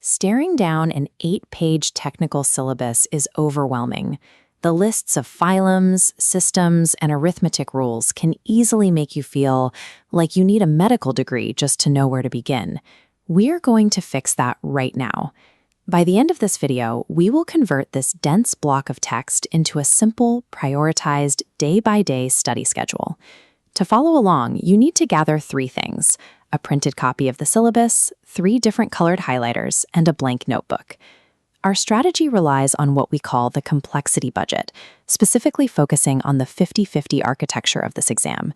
Staring down an 8-page technical syllabus is overwhelming. The lists of phylums, systems, and arithmetic rules can easily make you feel like you need a medical degree just to know where to begin. We're going to fix that right now. By the end of this video, we will convert this dense block of text into a simple, prioritized, day-by-day study schedule. To follow along, you need to gather 3 things: a printed copy of the syllabus, 3 different colored highlighters, and a blank notebook. Our strategy relies on what we call the complexity budget, specifically focusing on the 50-50 architecture of this exam.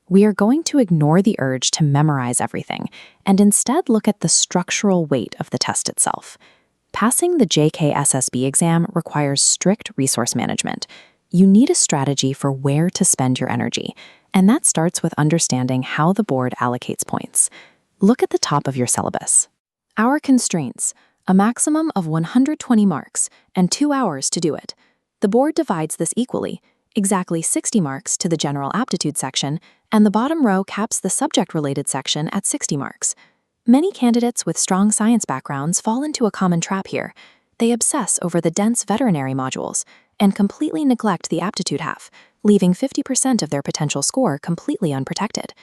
We are going to ignore the urge to memorize everything and instead look at the structural weight of the test itself. Passing the JKSSB exam requires strict resource management. You need a strategy for where to spend your energy, and that starts with understanding how the board allocates points. Look at the top of your syllabus. Our constraints: a maximum of 120 marks and 2 hours to do it. The board divides this equally, exactly 60 marks to the general aptitude section, and the bottom row caps the subject-related section at 60 marks. Many candidates with strong science backgrounds fall into a common trap here. They obsess over the dense veterinary modules and completely neglect the aptitude half, leaving 50% of their potential score completely unprotected.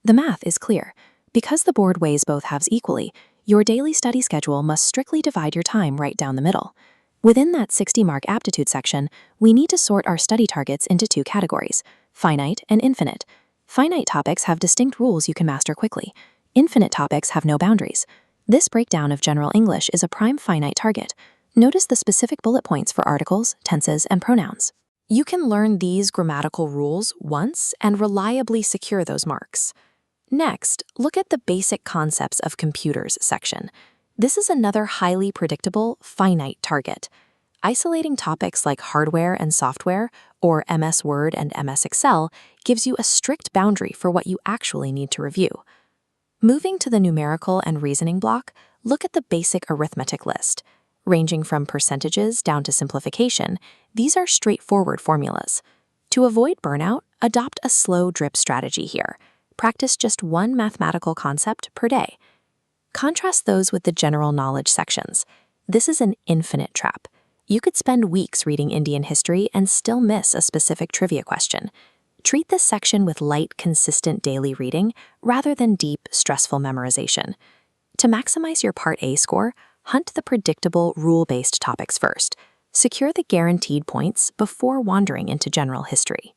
The math is clear. Because the board weighs both halves equally, your daily study schedule must strictly divide your time right down the middle. Within that 60-mark aptitude section, we need to sort our study targets into 2 categories: finite and infinite. Finite topics have distinct rules you can master quickly. Infinite topics have no boundaries. This breakdown of general English is a prime finite target. Notice the specific bullet points for articles, tenses, and pronouns. You can learn these grammatical rules once and reliably secure those marks. Next, look at the basic concepts of computers section. This is another highly predictable, finite target. Isolating topics like hardware and software, or MS Word and MS Excel, gives you a strict boundary for what you actually need to review. Moving to the numerical and reasoning block, look at the basic arithmetic list. Ranging from percentages down to simplification, these are straightforward formulas. To avoid burnout, adopt a slow drip strategy here. Practice just 1 mathematical concept per day. Contrast those with the general knowledge sections. This is an infinite trap. You could spend weeks reading Indian history and still miss a specific trivia question. Treat this section with light, consistent daily reading rather than deep, stressful memorization. To maximize your Part A score, hunt the predictable, rule-based topics first. Secure the guaranteed points before wandering into general history.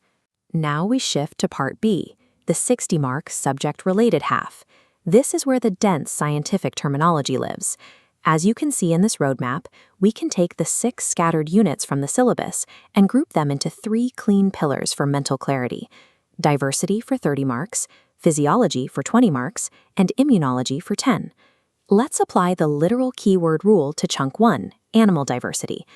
Now we shift to Part B, the 60-mark subject-related half. This is where the dense scientific terminology lives. As you can see in this roadmap, we can take the 6 scattered units from the syllabus and group them into 3 clean pillars for mental clarity: diversity for 30 marks, physiology for 20 marks, and immunology for 10. Let's apply the literal keyword rule to Chunk 1, animal diversity.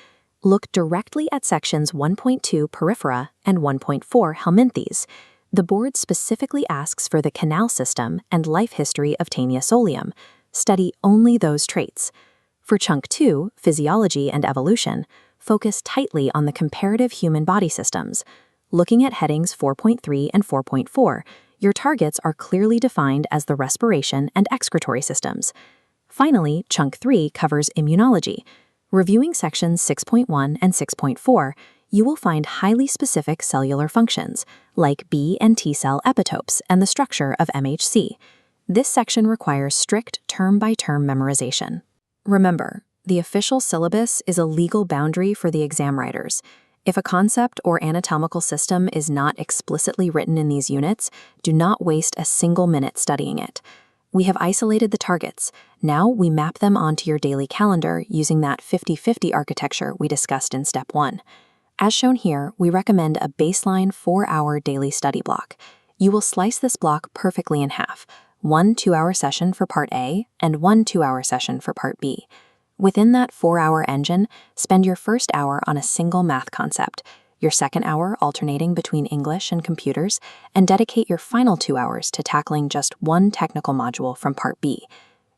Look directly at sections 1.2 Periphery and 1.4 Helminthes. The board specifically asks for the canal system and life history of Taenia solium. Study only those traits. For Chunk 2, Physiology and Evolution, focus tightly on the comparative human body systems. Looking at headings 4.3 and 4.4, your targets are clearly defined as the respiration and excretory systems. Finally, Chunk 3 covers immunology. Reviewing sections 6.1 and 6.4, you will find highly specific cellular functions, like B and T cell epitopes and the structure of MHC. This section requires strict term-by-term memorization. Remember, the official syllabus is a legal boundary for the exam writers. If a concept or anatomical system is not explicitly written in these units, do not waste a single minute studying it. We have isolated the targets. Now we map them onto your daily calendar using that 50-50 architecture we discussed in Step 1. As shown here, we recommend a baseline 4-hour daily study block. You will slice this block perfectly in half: 1 2-hour session for Part A and 1 2-hour session for Part B. Within that 4-hour engine, spend your first hour on a single math concept, your second hour alternating between English and computers, and dedicate your final 2 hours to tackling just 1 technical module from Part B.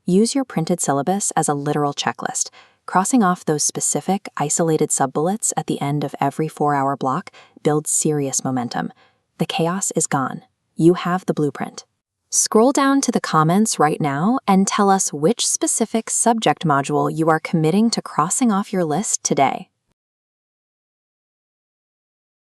Use your printed syllabus as a literal checklist. Crossing off those specific, isolated sub-bullets at the end of every 4-hour block builds serious momentum. The chaos is gone. You have the blueprint. Scroll down to the comments right now and tell us which specific subject module you are committing to crossing off your list today.